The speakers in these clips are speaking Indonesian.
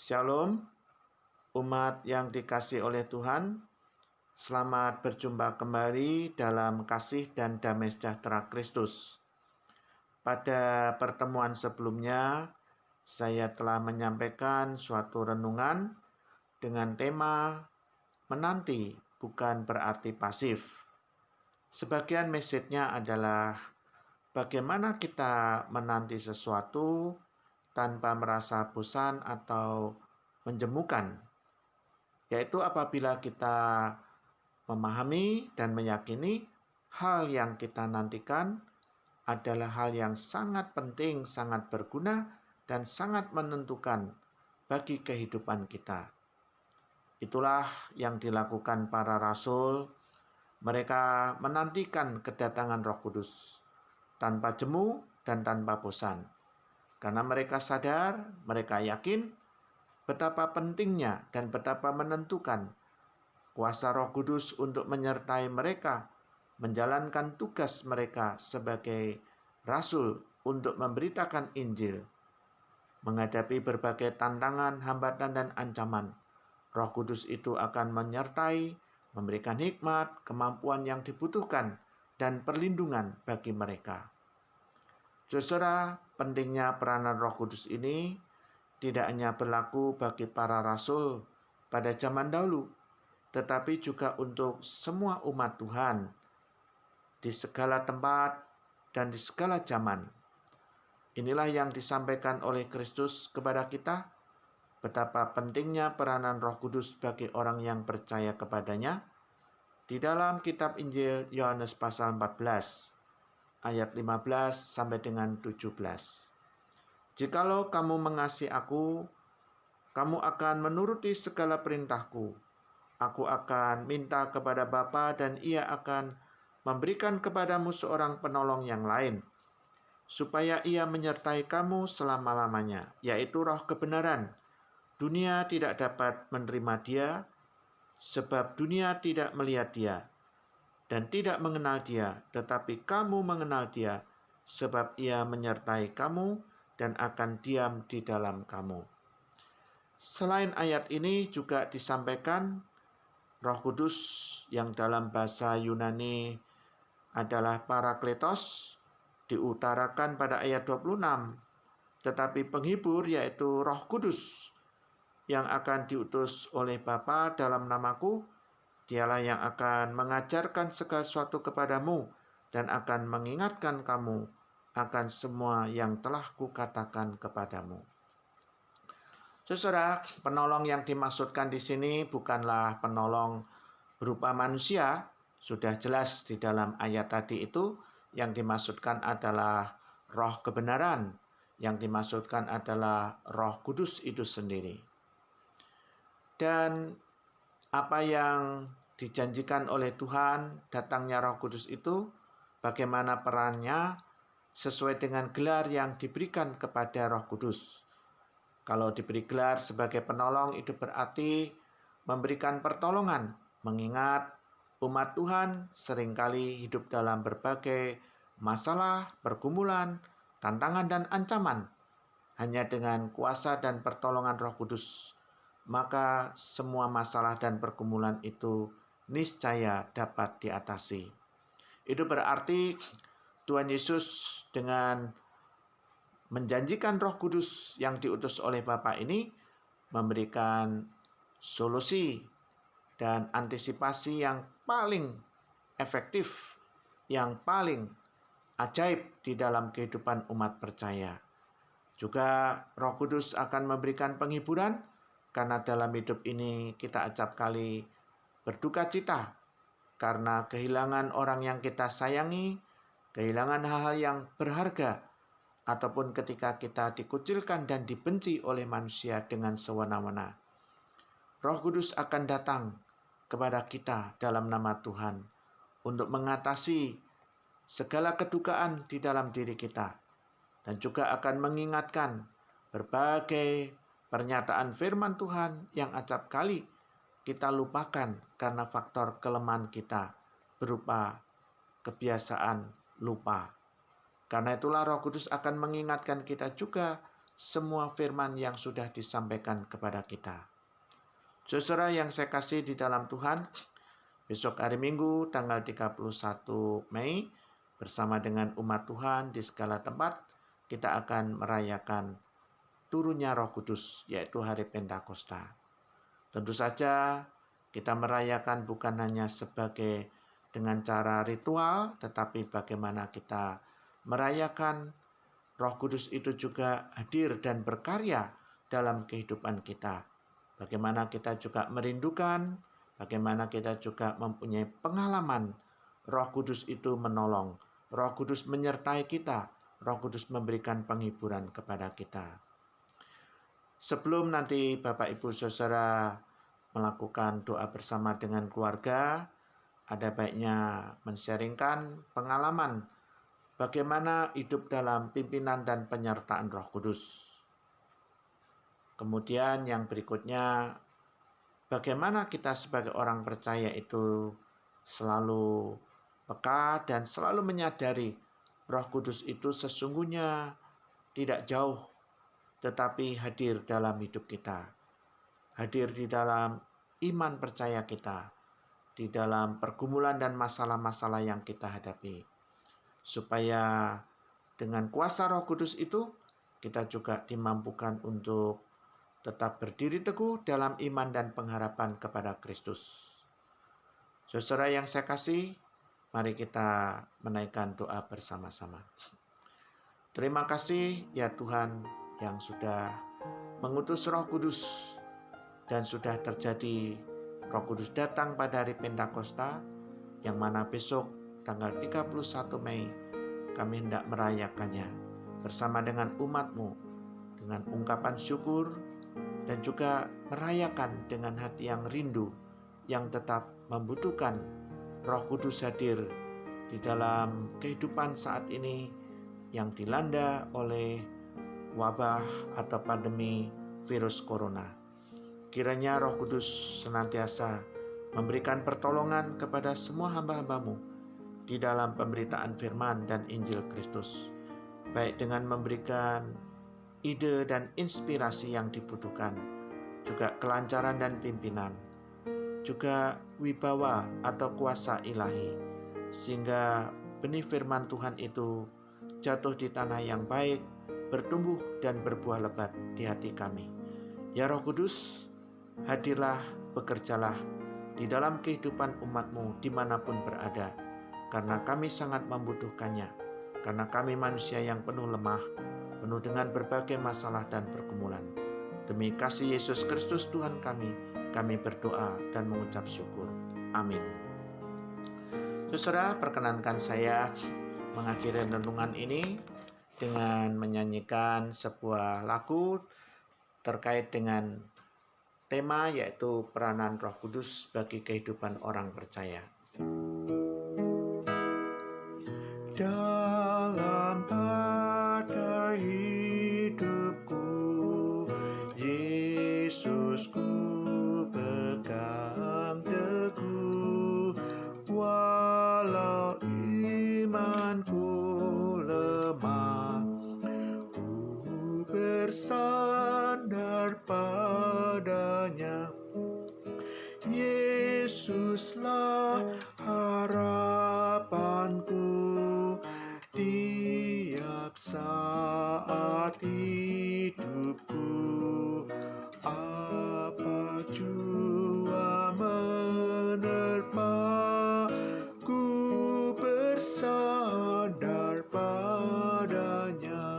Shalom, umat yang dikasihi oleh Tuhan. Selamat berjumpa kembali dalam kasih dan damai sejahtera Kristus. Pada pertemuan sebelumnya, saya telah menyampaikan suatu renungan dengan tema menanti bukan berarti pasif. Sebagian message-nya adalah bagaimana kita menanti sesuatu tanpa merasa bosan atau menjemukan, yaitu apabila kita memahami dan meyakini hal yang kita nantikan adalah hal yang sangat penting, sangat berguna, dan sangat menentukan bagi kehidupan kita. Itulah yang dilakukan para rasul. Mereka menantikan kedatangan Roh Kudus tanpa jemu dan tanpa bosan. Karena mereka sadar, mereka yakin betapa pentingnya dan betapa menentukan kuasa Roh Kudus untuk menyertai mereka menjalankan tugas mereka sebagai rasul untuk memberitakan Injil. Menghadapi berbagai tantangan, hambatan, dan ancaman, Roh Kudus itu akan menyertai, memberikan hikmat, kemampuan yang dibutuhkan, dan perlindungan bagi mereka. Saudara, pentingnya peranan Roh Kudus ini tidak hanya berlaku bagi para rasul pada zaman dahulu, tetapi juga untuk semua umat Tuhan di segala tempat dan di segala zaman. Inilah yang disampaikan oleh Kristus kepada kita, betapa pentingnya peranan Roh Kudus bagi orang yang percaya kepadanya di dalam kitab Injil Yohanes pasal 14. Ayat 15 sampai dengan 17. Jikalau kamu mengasihi aku, kamu akan menuruti segala perintahku. Aku akan minta kepada Bapa dan ia akan memberikan kepadamu seorang penolong yang lain, supaya ia menyertai kamu selama-lamanya, yaitu Roh kebenaran. Dunia tidak dapat menerima dia, sebab dunia tidak melihat dia dan tidak mengenal dia, tetapi kamu mengenal dia, sebab ia menyertai kamu dan akan diam di dalam kamu. Selain ayat ini juga disampaikan Roh Kudus yang dalam bahasa Yunani adalah Parakletos, diutarakan pada ayat 26. Tetapi penghibur yaitu Roh Kudus yang akan diutus oleh Bapa dalam namaku, Dialah yang akan mengajarkan segala sesuatu kepadamu dan akan mengingatkan kamu akan semua yang telah kukatakan kepadamu. Saudara, penolong yang dimaksudkan di sini bukanlah penolong berupa manusia. Sudah jelas di dalam ayat tadi itu, yang dimaksudkan adalah Roh kebenaran. Yang dimaksudkan adalah Roh Kudus itu sendiri. Dan apa yang dijanjikan oleh Tuhan, datangnya Roh Kudus itu, bagaimana perannya sesuai dengan gelar yang diberikan kepada Roh Kudus. Kalau diberi gelar sebagai penolong, itu berarti memberikan pertolongan, mengingat umat Tuhan seringkali hidup dalam berbagai masalah, pergumulan, tantangan, dan ancaman. Hanya dengan kuasa dan pertolongan Roh Kudus, maka semua masalah dan pergumulan itu niscaya dapat diatasi. Itu berarti Tuhan Yesus dengan menjanjikan Roh Kudus yang diutus oleh Bapa ini memberikan solusi dan antisipasi yang paling efektif, yang paling ajaib di dalam kehidupan umat percaya. Juga Roh Kudus akan memberikan penghiburan, karena dalam hidup ini kita acap kali berduka cita karena kehilangan orang yang kita sayangi, kehilangan hal-hal yang berharga, ataupun ketika kita dikucilkan dan dibenci oleh manusia dengan sewenang-wenang. Roh Kudus akan datang kepada kita dalam nama Tuhan untuk mengatasi segala kedukaan di dalam diri kita, dan juga akan mengingatkan berbagai pernyataan firman Tuhan yang acap kali kita lupakan karena faktor kelemahan kita berupa kebiasaan lupa. Karena itulah Roh Kudus akan mengingatkan kita juga semua firman yang sudah disampaikan kepada kita. Saudara yang saya kasih di dalam Tuhan, besok hari Minggu tanggal 31 Mei bersama dengan umat Tuhan di segala tempat kita akan merayakan turunnya Roh Kudus, yaitu hari Pentakosta. Tentu saja kita merayakan bukan hanya sebagai dengan cara ritual, tetapi bagaimana kita merayakan Roh Kudus itu juga hadir dan berkarya dalam kehidupan kita. Bagaimana kita juga merindukan, bagaimana kita juga mempunyai pengalaman Roh Kudus itu menolong, Roh Kudus menyertai kita, Roh Kudus memberikan penghiburan kepada kita. Sebelum nanti Bapak Ibu Saudara melakukan doa bersama dengan keluarga, ada baiknya men-sharingkan pengalaman bagaimana hidup dalam pimpinan dan penyertaan Roh Kudus. Kemudian yang berikutnya, bagaimana kita sebagai orang percaya itu selalu peka dan selalu menyadari Roh Kudus itu sesungguhnya tidak jauh, tetapi hadir dalam hidup kita. Hadir di dalam iman percaya kita, di dalam pergumulan dan masalah-masalah yang kita hadapi. Supaya dengan kuasa Roh Kudus itu, kita juga dimampukan untuk tetap berdiri teguh dalam iman dan pengharapan kepada Kristus. Saudara yang saya kasih, mari kita menaikkan doa bersama-sama. Terima kasih ya Tuhan yang sudah mengutus Roh Kudus dan sudah terjadi Roh Kudus datang pada hari Pentakosta, yang mana besok tanggal 31 Mei kami hendak merayakannya bersama dengan umat-Mu dengan ungkapan syukur dan juga merayakan dengan hati yang rindu yang tetap membutuhkan Roh Kudus hadir di dalam kehidupan saat ini yang dilanda oleh wabah atau pandemi virus corona. Kiranya Roh Kudus senantiasa memberikan pertolongan kepada semua hamba-hamba-Mu di dalam pemberitaan firman dan Injil Kristus, baik dengan memberikan ide dan inspirasi yang dibutuhkan, juga kelancaran dan pimpinan, juga wibawa atau kuasa ilahi, sehingga benih firman Tuhan itu jatuh di tanah yang baik, bertumbuh dan berbuah lebat di hati kami. Ya Roh Kudus, hadirlah, bekerjalah di dalam kehidupan umat-Mu dimanapun berada, karena kami sangat membutuhkannya, karena kami manusia yang penuh lemah, penuh dengan berbagai masalah dan pergumulan. Demi kasih Yesus Kristus Tuhan kami berdoa dan mengucap syukur. Amin. Saudara, perkenankan saya mengakhiri renungan ini dengan menyanyikan sebuah lagu terkait dengan tema, yaitu peranan Roh Kudus bagi kehidupan orang percaya. Dalam badai hidupku, Yesusku pegang teguh, walau imanku lemah, ku bersandar padanya. Yesuslah harapanku, tiap saat hidupku, apa jua menerpa, ku bersandar padanya.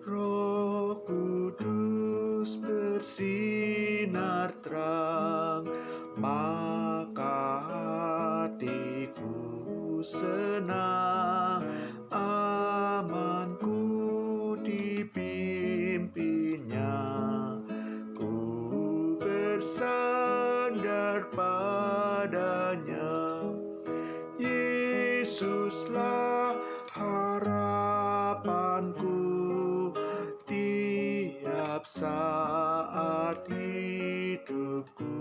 Roh Kudus bersinar terang, maka hatiku senang, amanku dipimpinnya, ku bersandar padanya. Yesuslah harapanku, tiap saat hidupku,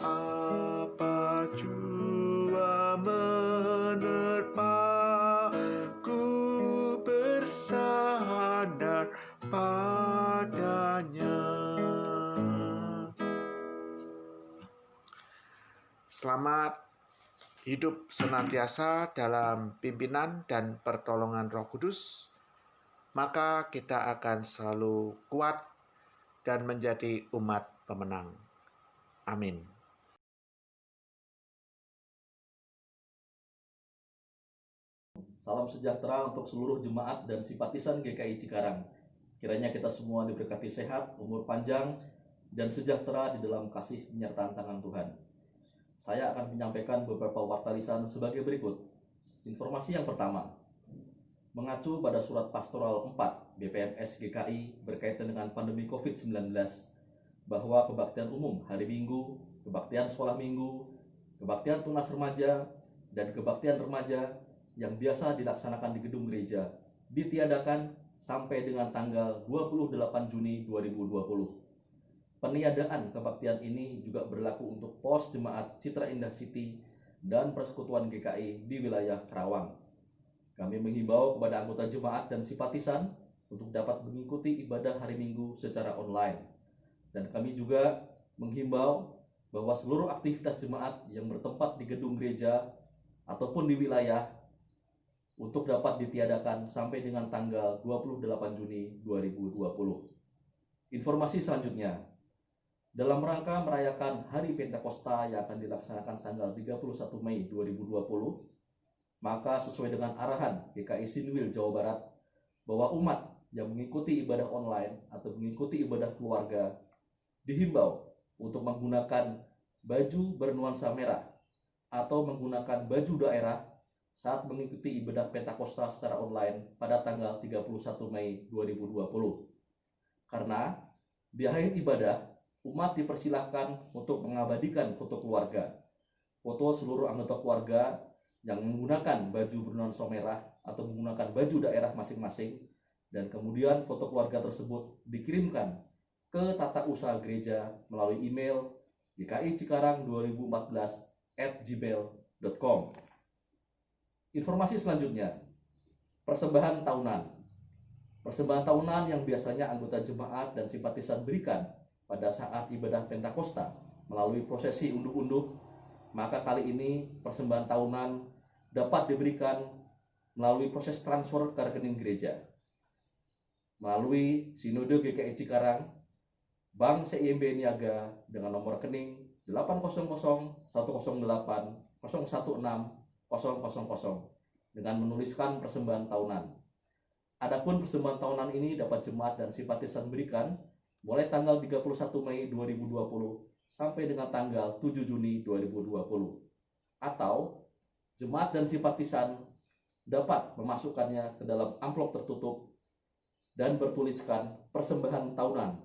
apa jua Selamat hidup senantiasa dalam pimpinan dan pertolongan Roh Kudus, maka kita akan selalu kuat dan menjadi umat pemenang. Amin. Salam sejahtera untuk seluruh jemaat dan simpatisan GKI Cikarang. Kiranya kita semua diberkati sehat, umur panjang, dan sejahtera di dalam kasih penyertaan tangan Tuhan. Saya akan menyampaikan beberapa warta lisan sebagai berikut. Informasi yang pertama, mengacu pada surat pastoral 4 BPMS GKI berkaitan dengan pandemi COVID-19, bahwa kebaktian umum hari Minggu, kebaktian sekolah Minggu, kebaktian tunas remaja, dan kebaktian remaja yang biasa dilaksanakan di gedung gereja ditiadakan sampai dengan tanggal 28 Juni 2020. Peniadaan kebaktian ini juga berlaku untuk pos jemaat Citra Indah City dan Persekutuan GKI di wilayah Karawang. Kami menghimbau kepada anggota jemaat dan simpatisan untuk dapat mengikuti ibadah hari Minggu secara online. Dan kami juga menghimbau bahwa seluruh aktivitas jemaat yang bertempat di gedung gereja ataupun di wilayah untuk dapat ditiadakan sampai dengan tanggal 28 Juni 2020. Informasi selanjutnya, dalam rangka merayakan Hari Pentakosta yang akan dilaksanakan tanggal 31 Mei 2020, maka sesuai dengan arahan GKI Sinwil Jawa Barat, bahwa umat yang mengikuti ibadah online atau mengikuti ibadah keluarga dihimbau untuk menggunakan baju bernuansa merah atau menggunakan baju daerah saat mengikuti ibadah Pentakosta secara online pada tanggal 31 Mei 2020. Karena di akhir ibadah, umat dipersilahkan untuk mengabadikan foto keluarga, foto seluruh anggota keluarga yang menggunakan baju bernuansa merah atau menggunakan baju daerah masing-masing, dan kemudian foto keluarga tersebut dikirimkan ke tata usaha gereja melalui email gki-cikarang2014@gmail.com. Informasi selanjutnya, persembahan tahunan. Persembahan tahunan yang biasanya anggota jemaat dan simpatisan berikan pada saat ibadah Pentakosta melalui prosesi unduh-unduh, maka kali ini persembahan tahunan dapat diberikan melalui proses transfer ke rekening gereja melalui Sinode GKI Cikarang, Bank CIMB Niaga dengan nomor rekening 800-108-016-000 dengan menuliskan persembahan tahunan. Adapun persembahan tahunan ini dapat jemaat dan simpatisan berikan mulai tanggal 31 Mei 2020 sampai dengan tanggal 7 Juni 2020. Atau jemaat dan simpatisan dapat memasukkannya ke dalam amplop tertutup dan bertuliskan persembahan tahunan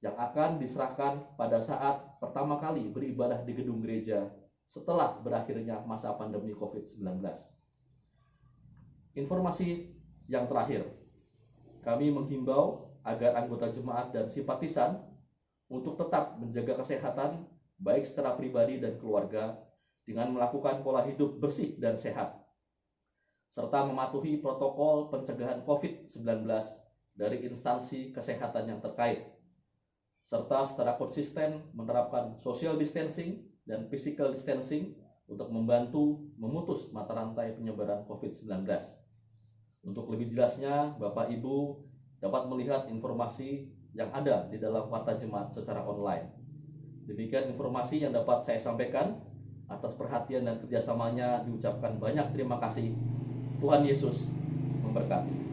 yang akan diserahkan pada saat pertama kali beribadah di gedung gereja setelah berakhirnya masa pandemi COVID-19. Informasi yang terakhir, kami menghimbau agar anggota jemaat dan simpatisan untuk tetap menjaga kesehatan baik secara pribadi dan keluarga dengan melakukan pola hidup bersih dan sehat, serta mematuhi protokol pencegahan COVID-19 dari instansi kesehatan yang terkait, serta secara konsisten menerapkan social distancing dan physical distancing untuk membantu memutus mata rantai penyebaran COVID-19. Untuk lebih jelasnya, Bapak Ibu dapat melihat informasi yang ada di dalam warta jemaat secara online. Demikian informasi yang dapat saya sampaikan. Atas perhatian dan kerjasamanya diucapkan banyak terima kasih. Tuhan Yesus memberkati.